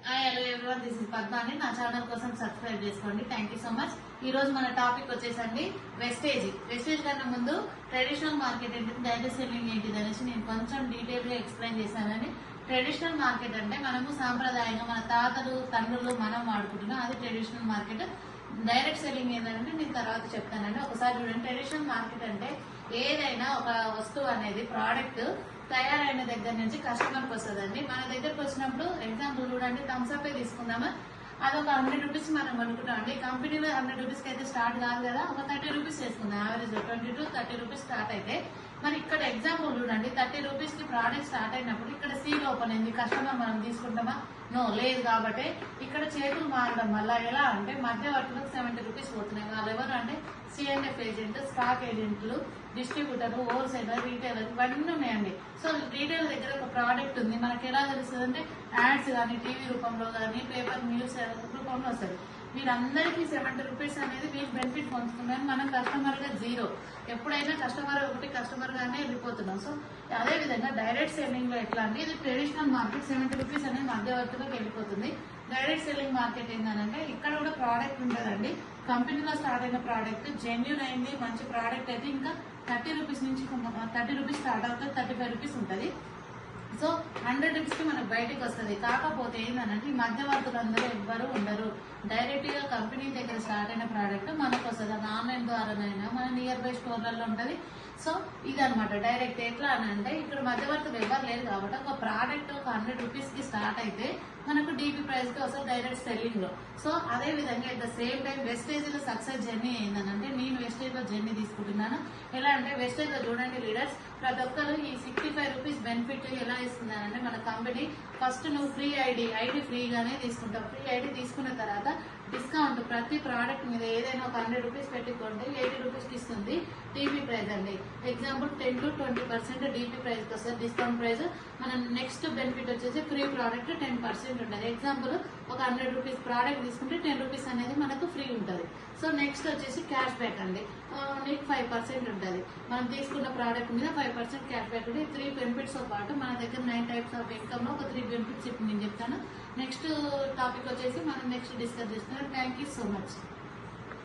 Hello everyone, this is Padmani. నా channel కోసం subscribe చేసుకోండి. Thank you so much. ఈ రోజు మన టాపిక్ వచ్చేసండి వెస్టేజ్ కన్నా ముందు ట్రెడిషనల్ మార్కెట్ ఏంటి, డైరెక్ట్ సెల్లింగ్ ఏంటిది అనేసి నేను కొంచెం డీటెయిల్ గా ఎక్స్ప్లెయిన్ చేశానని. ట్రెడిషనల్ మార్కెట్ అంటే మనము సాంప్రదాయంగా మన తాతలు తండ్రులు మనం వాడుకుంటున్నాం, అది ట్రెడిషనల్ మార్కెట్. డైరెక్ట్ సెల్లింగ్ ఏంటంటే నేను తర్వాత చెప్తానండి. ఒకసారి చూడండి. ట్రెడిషనల్ మార్కెట్ అంటే ఏదైనా ఒక వస్తువు అనేది ప్రోడక్ట్ తయారైన దగ్గర నుంచి కస్టమర్కి వస్తుందండి. మన దగ్గరకు వచ్చినప్పుడు ఎగ్జాంపుల్ చూడండి, థమ్స్అప్ తీసుకుందామా, అదొక 100 రూపీస్ మనం అనుకుంటాం అండి. కంపెనీలో 100 రూపీస్కి అయితే స్టార్ట్ కాదు కదా, ఒక 30 రూపీస్ వేసుకుందాం. యావరేజ్ 20 to 30 రూపీస్ స్టార్ట్ అయితే మరి ఇక్కడ ఎగ్జాంపుల్ చూడండి, 30 రూపీస్ కి ప్రోడక్ట్ స్టార్ట్ అయినప్పుడు ఇక్కడ సీల్ ఓపెన్ అయింది. కస్టమర్ మనం తీసుకుంటామా? నో, లేదు. కాబట్టి ఇక్కడ చేతులు మారడం వల్ల ఎలా అంటే మధ్యవర్తులకు 70 రూపీస్ పోతున్నాయి. వాళ్ళు ఎవరు అంటే సిఎన్ఎఫ్ ఏజెంట్, స్టాక్ ఏజెంట్లు, డిస్ట్రిబ్యూటర్, హోల్సేలర్, రీటైలర్ ఇవన్నీ ఉన్నాయండి. సో రీటైల్ దగ్గర ఒక ప్రోడక్ట్ ఉంది, మనకి ఎలా తెలుస్తుంది అంటే యాడ్స్ కానీ టీవీ రూపంలో కానీ పేపర్ న్యూస్ రూపంలో వస్తుంది. వీరందరికీ 70 రూపీస్ అనేది వీళ్ళు బెనిఫిట్ పొందుతున్నారు. మనం కస్టమర్ గా జీరో. ఎప్పుడైనా కస్టమర్ గానే వెళ్ళిపోతున్నాం. సో అదే విధంగా డైరెక్ట్ సెల్లింగ్ లో ఎట్లా అంటే ఇది ట్రెడిషనల్ మార్కెట్ 70 రూపీస్ అనేది మధ్యవర్తిలోకి వెళ్ళిపోతుంది. డైరెక్ట్ సెల్లింగ్ మార్కెట్ ఏంటంటే ఇక్కడ కూడా ప్రోడక్ట్ ఉంటుందండి. కంపెనీలో స్టార్ట్ అయిన ప్రోడక్ట్ జెన్యూన్ అయింది, మంచి ప్రోడక్ట్ అయితే ఇంకా 30 రూపీస్ నుంచి 30 రూపీస్ స్టార్ట్ అవుతుంది, 35 రూపీస్ ఉంటుంది. సో 100 రూపీస్ కి మనకు బయటకు వస్తుంది. కాకపోతే ఏంటంటే ఈ మధ్యవర్తులు అందరూ ఎవ్వరు ఉండరు. డైరెక్ట్ గా కంపెనీ దగ్గర స్టార్ట్ అయిన ప్రోడక్ట్ మనకు వస్తుంది. అది ఆన్లైన్ ద్వారానైనా మన నియర్ బై స్టోర్లలో ఉంటుంది. సో ఇదనమాట డైరెక్ట్. ఎట్లా అని అంటే ఇక్కడ మధ్యవర్తులు ఎవరు లేరు కాబట్టి ఒక ప్రోడక్ట్ ఒక 100 రూపీస్ కి స్టార్ట్ అయితే మనకు డీపీ ప్రైస్ కి వస్తుంది డైరెక్ట్ సెల్లింగ్ లో. సో అదే విధంగా at the same time wastage లో సక్సెస్ జర్నీ ఏంటంటే నేను వెస్టేజ్ లో జర్నీ తీసుకుంటున్నాను. ఎలా అంటే వెస్టేజ్ లో చూడండి లీడర్స్, ప్రతి ఒక్కరు ఈ 65 రూపీస్ బెనిఫిట్ ఎలా ఇస్తున్నానంటే మన కంపెనీ ఫస్ట్ నువ్వు ఫ్రీ ఐడి ఫ్రీగానే తీసుకుంటావు. ఫ్రీ ఐడి తీసుకున్న తర్వాత డిస్కౌంట్ ప్రతి ప్రోడక్ట్ మీద ఏదైనా ఒక 100 రూపీస్ పెట్టుకుంటే 80 రూపీస్ కి ఇస్తుంది డీపీ ప్రైస్ అండి. ఎగ్జాంపుల్ 10 to 20% డీపీ ప్రైస్ కి వస్తుంది డిస్కౌంట్ ప్రైస్. మనం నెక్స్ట్ బెనిఫిట్ వచ్చేసి ఫ్రీ ప్రోడక్ట్ 10% ఉంటుంది. ఎగ్జాంపుల్ ఒక 100 రూపీస్ ప్రోడక్ట్ తీసుకుంటే 10 రూపీస్ అనేది మనకు ఫ్రీ ఉంటుంది. సో నెక్స్ట్ వచ్చేసి క్యాష్ బ్యాక్ అండి. నీకు 5% ఉంటుంది. మనం తీసుకున్న ప్రోడక్ట్ మీద 5% క్యాష్ బ్యాక్ ఉంటుంది. 3 బెనిఫిట్స్ తో పాటు మన దగ్గర 9 టైప్స్ ఆఫ్ ఇన్కమ్ లో ఒక 3 బెనిఫిట్స్ ఇప్పుడు నేను చెప్తాను. నెక్స్ట్ టాపిక్ వచ్చేసి మనం నెక్స్ట్ డిస్కస్ చేస్తున్నాం. Thank you so much.